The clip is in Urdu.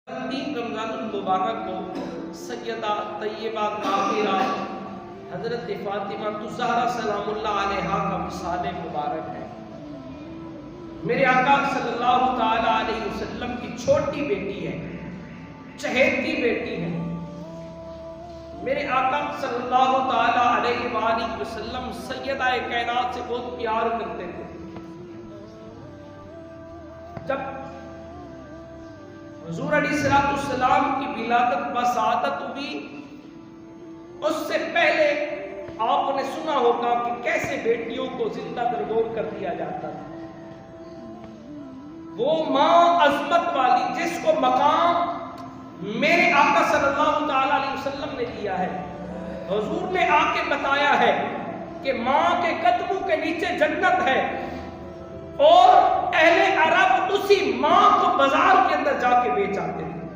3 رمضان المبارک کو سیدہ طیبہ طاہرہ حضرت فاطمہ الزہرا سلام اللہ علیہا کا وصال مبارک ہے۔ میرے آقا صلی اللہ تعالی علیہ وسلم کی چھوٹی بیٹی ہے، چہیتی بیٹی ہے۔ میرے آقا صلی اللہ تعالی علیہ وآلہ وسلم سیدہ کائنات سے بہت پیار کرتے تھے۔ جب حضور علیہ السلام کی ولادت بسعادت ہوئی، اس سے پہلے آپ نے سنا ہوگا کہ کیسے بیٹیوں کو زندہ درگور کر دیا جاتا تھا۔ وہ ماں عظمت والی جس کو مقام میرے آقا صلی اللہ تعالی علیہ وسلم نے دیا ہے، حضور نے آ کے بتایا ہے کہ ماں کے قدموں کے نیچے جنت ہے، اور اہل عرب اسی ماں کو بازار کے اندر جا کے بیچ آتے تھے۔